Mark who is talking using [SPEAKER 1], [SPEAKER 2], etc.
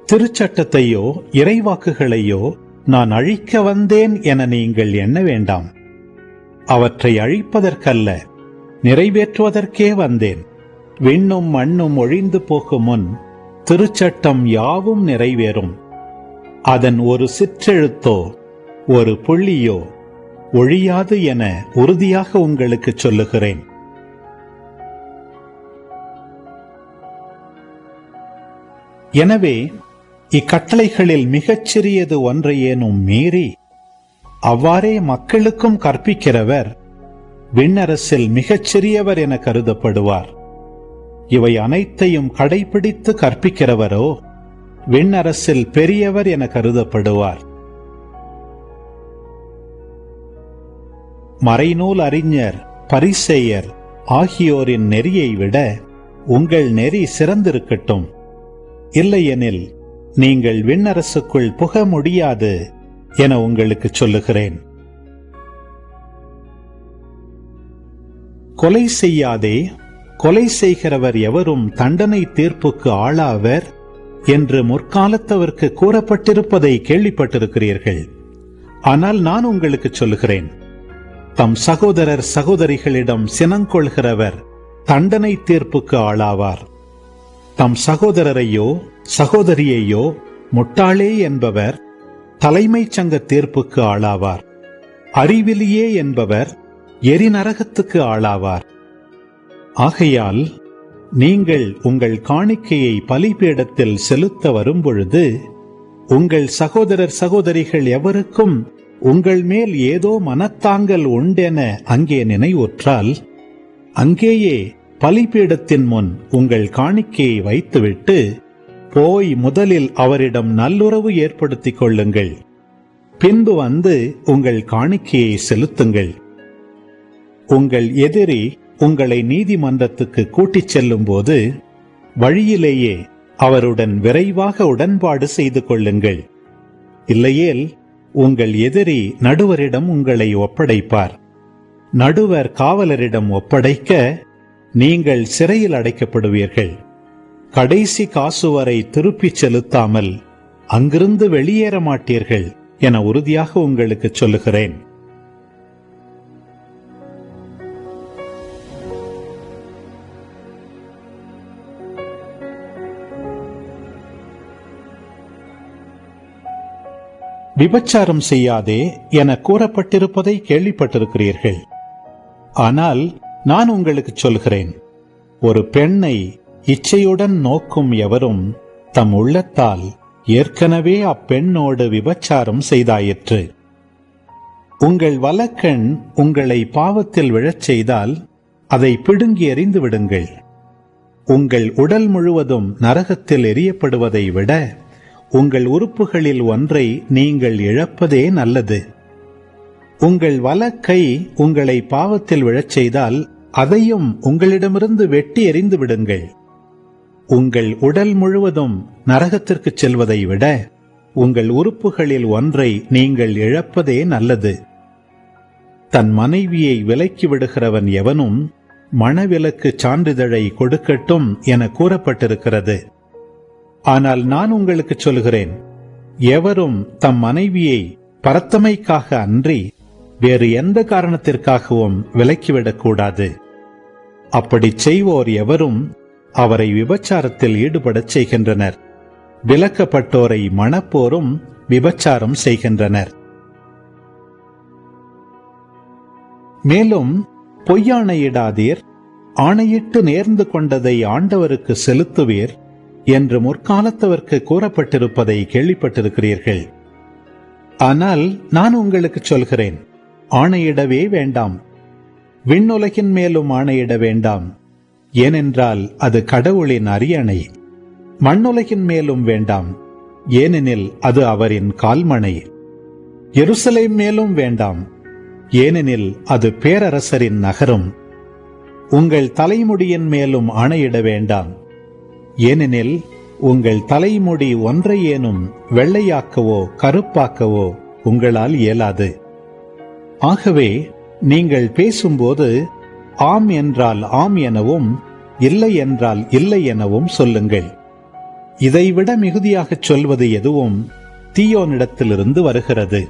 [SPEAKER 1] திருச்சட்டத்தையோ இறைவாக்குகளையோ நான் அழிக்க வந்தேன் என நீங்கள் எண்ண வேண்டாம். அவற்றை அழிப்பதற்கல்ல, நிறைவேற்றுவதற்கே வந்தேன். விண்ணும் மண்ணும் ஒழிந்து போகும் முன் திருச்சட்டம் யாவும் நிறைவேறும். அதன் ஒரு சிற்றெழுத்தோ ஒரு புள்ளியோ ஒழியாது என உறுதியாக உங்களுக்கு சொல்லுகிறேன். எனவே இக்கட்டளைகளில் மிகச்சிறியது ஒன்றையேனும் மீறி அவ்வாறே மக்களுக்கும் கற்பிக்கிறவர் விண்ணரசில் மிகச்சிறியவர் என கருதப்படுவார். இவை அனைத்தையும் கடைபிடித்து கற்பிக்கிறவரோ விண்ணரசில் பெரியவர் என கருதப்படுவார். மறைநூல் அறிஞர், பரிசேயர் ஆகியோரின் நெறியை விட உங்கள் நெறி சிறந்திருக்கட்டும். இல்லையெனில் நீங்கள் விண்ணரசுக்குள் புக முடியாது என உங்களுக்கு சொல்லுகிறேன். கொலை செய்யாதே, கொலை செய்கிறவர் எவரும் தண்டனை தீர்ப்புக்கு ஆளாவர் என்று முற்காலத்தவர்க்கு கூறப்பட்டிருப்பதை கேள்விப்பட்டிருக்கிறீர்கள். ஆனால் நான் உங்களுக்கு சொல்லுகிறேன், தம் சகோதரர் சகோதரிகளிடம் சினங்கொள்கிறவர் தண்டனை தீர்ப்புக்கு ஆளாவார். தம் சகோதரரையோ சகோதரியையோ முட்டாளே என்பவர் தலைமைச் சங்க தீர்ப்புக்கு ஆளாவார். அறிவிலியே என்பவர் எரிநரகத்துக்கு ஆளாவார். ஆகையால் நீங்கள் உங்கள் காணிக்கையை பலிபீடத்தில் செலுத்த வரும்பொழுது உங்கள் சகோதரர் சகோதரிகள் எவருக்கும் உங்கள் மேல் ஏதோ மனத்தாங்கல் உண்டென அங்கே நினைவுற்றால் அங்கேயே பலிபீடத்தின் முன் உங்கள் காணிக்கையை வைத்துவிட்டு போய் முதலில் அவரிடம் நல்லுறவு ஏற்படுத்திக் கொள்ளுங்கள். பின்பு வந்து உங்கள் காணிக்கையை செலுத்துங்கள். உங்கள் எதிரி உங்களை நீதிமன்றத்துக்கு கூட்டிச் செல்லும் போது வழியிலேயே அவருடன் விரைவாக உடன்பாடு செய்து கொள்ளுங்கள். இல்லையேல் உங்கள் எதிரி நடுவரிடம் உங்களை ஒப்படைப்பார். நடுவர் காவலரிடம் ஒப்படைக்க நீங்கள் சிறையில் அடைக்கப்படுவீர்கள். கடைசி காசு வரை திருப்பிச் செலுத்தாமல் அங்கிருந்து வெளியேற மாட்டீர்கள் என உறுதியாக உங்களுக்கு சொல்லுகிறேன். விபச்சாரம் செய்யாதே என கூறப்பட்டிருப்பதை கேள்விப்பட்டிருக்கிறீர்கள். ஆனால் நான் உங்களுக்கு சொல்கிறேன், ஒரு பெண்ணை இச்சையுடன் நோக்கும் எவரும் தம் உள்ளத்தால் ஏற்கனவே அப்பெண்ணோடு விபச்சாரம் செய்தாயிற்று. உங்கள் வலக்கண் உங்களை பாவத்தில் விழச் செய்தால் அதை பிடுங்கி எறிந்து விடுங்கள். உங்கள் உடல் முழுவதும் நரகத்தில் எரியப்படுவதை விட உங்கள் உறுப்புகளில் ஒன்றை நீங்கள் இழப்பதே நல்லது. உங்கள் வலக்கை உங்களை பாவத்தில் விழச் செய்தால் அதையும் உங்களிடமிருந்து வெட்டி எறிந்து விடுங்கள். உங்கள் உடல் முழுவதும் நரகத்திற்கு செல்வதை விட உங்கள் உறுப்புகளில் ஒன்றை நீங்கள் இழப்பதே நல்லது. தன் மனைவியை விலக்கி விடுகிறவன் எவனும் மணவிலக்கு சான்றிதழை கொடுக்கட்டும் என கூறப்பட்டிருக்கிறது. ஆனால் நான் உங்களுக்கு சொல்கிறேன், எவரும் தம் மனைவியை பரத்தமைக்காக அன்றி வேறு எந்த காரணத்திற்காகவும் விலக்கிவிடக்கூடாது. அப்படி செய்வோர் எவரும் அவரை விபச்சாரத்தில் ஈடுபடச் செய்கின்றனர். விலக்கப்பட்டோரை மணப்போரும் விபச்சாரம் செய்கின்றனர். மேலும் பொய்யாணையிடாதீர், ஆணையிட்டு நேர்ந்து கொண்டதை ஆண்டவருக்கு செலுத்துவீர் என்று முற்காலத்தவர்க்கு கூறப்பட்டிருப்பதை கேள்விப்பட்டிருக்கிறீர்கள். ஆனால் நான் உங்களுக்கு சொல்கிறேன், ஆணையிடவே வேண்டாம். விண்ணுலகின் மேலும் ஆணையிட வேண்டாம், ஏனென்றால் அது கடவுளின் அரியணை. மண்ணுலகின் மேலும் வேண்டாம், ஏனெனில் அது அவரின் கால்மணை. எருசலேம் மேலும் வேண்டாம், ஏனெனில் அது பேரரசரின் நகரம். உங்கள் தலைமுடியின் மேலும் ஆணையிட வேண்டாம், ஏனெனில் உங்கள் தலைமுடி ஒன்றையேனும் வெள்ளையாக்கவோ கருப்பாக்கவோ உங்களால் இயலாது. ஆகவே நீங்கள் பேசும்போது ஆம் என்றால் ஆம் எனவும் இல்லை என்றால் இல்லை எனவும் சொல்லுங்கள். இதைவிட மிகுதியாகச் சொல்வது எதுவும் தீயோனிடத்திலிருந்து வருகிறது.